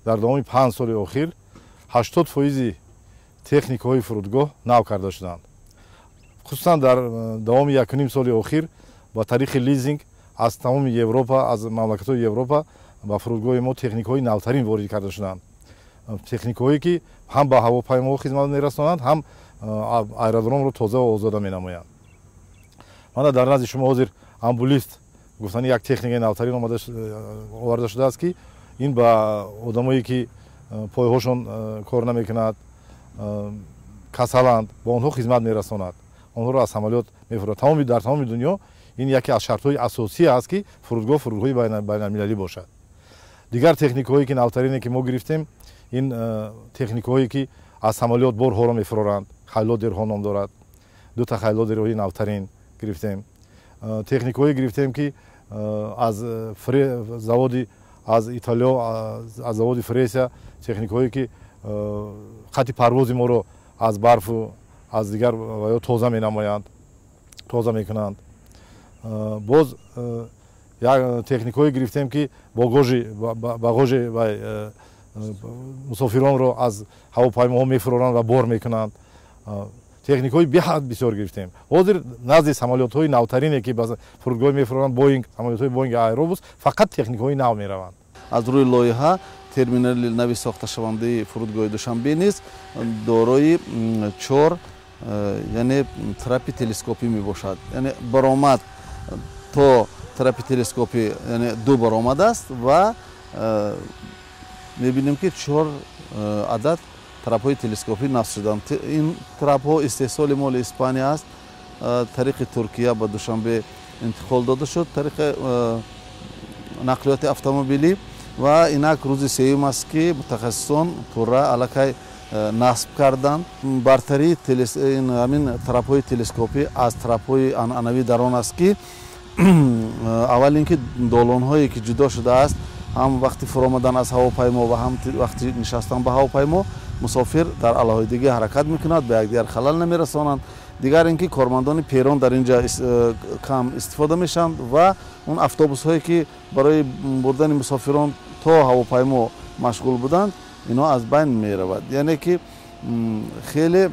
дар давоми 5 соли охир 80% техникаҳои фурудгоҳ нав карда шуданд. хусусан дар давоми 1.5 соли охир ба тариқи лизинг аз тамоми Европа, аз мамлакатҳои Европа ба фурудгоҳи мо техникаҳои навтарин ворид карда шуданд. техникаҳое ки ҳам ба ҳавопаймоҳо хизмат мерасонанд, ҳам аэродромро тоза ва озода менамоянд. мана дар назди шумо ҳозир амбулист гуфтани як техникаи навтарин оварда шудааст ки ин ба одамое ки пойҳошон кор намекунад, касаланд, ба онҳо хизмат мерасонад, онҳоро аз самолёт мефурад. дар тамоми дунё ин яке аз шартҳои асосӣ аст ки фурудгоҳи байналмилалӣ бошад. дигар техникаҳое ки навтарине ки мо гирифтем, ин техникаҳое ки аз самолёт борҳоро мефуроранд, хайлодерҳо ном дорад. 2 хайлодерҳои навтарин гирифтем. техникаҳое гирифтем ки аз заводи аз Италиё, аз заводи Фресия, техникаҳое ки хати парвози моро аз барфу аз дигар тоза менамоянд, тоза мекунанд. боз як техникаҳое гирифтем ки багожи мусофиронро аз ҳавопаймоҳо мефуроранд ва бор мекунанд. техникаҳои беҳад бисёр гирифтем. ҳозир назди самолётҳои навтарине ки ба фурудгоҳ мефуроранд, Боинг, самолётҳои Боинг Аэробус, фақат техникаҳои нав мераванд. аз рӯи лоиҳа терминали нави сохташавандаи фурудгоҳи Душанбе низ дорои 4 яъне трапи телескопӣ мебошад. яъне баромад то трапи телескопӣ яъне 2 баромад аст ва мебинем ки 4 адад трапҳои телескопӣ насб шуданд. ин трапҳо истеҳсоли моли Испания аст. тариқи Туркия ба Душанбе интиқол дода шуд, тариқи нақлиёти автомобилӣ ва инак рӯзи сеюм аст ки мутахассисон пурра аллакай насб карданд. бартарии ҳамин трапҳои телескопӣ аз трапҳои анъанавӣ дар он аст ки аввал ин ки долонҳое ки ҷудо шудааст, ҳам вақти фуромадан аз ҳавопаймо ва ҳам вақти нишастан ба ҳавопаймо мусофир дар алоҳидагӣ ҳаракат мекунад, ба якдигар халал намерасонанд. дигар ин ки кормандони перрон дар ин ҷа кам истифода мешаванд ва он автобусҳое ки барои бурдани мусофирон то ҳавопаймо машғул буданд, ино аз байн меравад. яъне ки хеле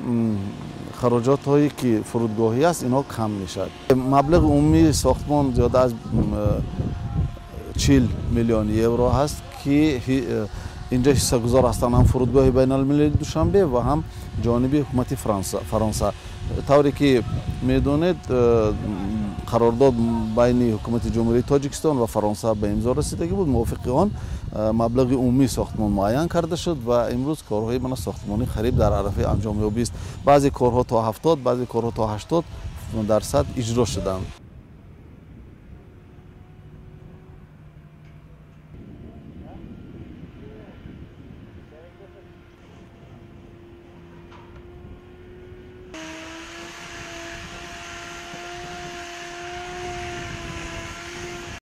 хароҷотҳое ки фурудгоҳӣ аст, ино кам мешавад. маблағи умумии сохтмон зиёда аз 40 миллион евро ҳаст ки инҷа ҳиссагузор ҳастанд ҳам фурудгоҳи байналмилалии Душанбе ва ҳам ҷониби ҳукумати Фаронса. тавре ки медонед, қарордод байни ҳукумати ҷумҳурии Тоҷикистон ва Фаронса ба имзо расидагӣ буд. мувофиқи он маблағи умумии сохтмон муайян карда шуд ва имрӯз корҳои мана сохтмонӣ хариб дар арафаи анҷомёбист. баъзе корҳо то 70, баъзе корҳо то 80% иҷро шуданд.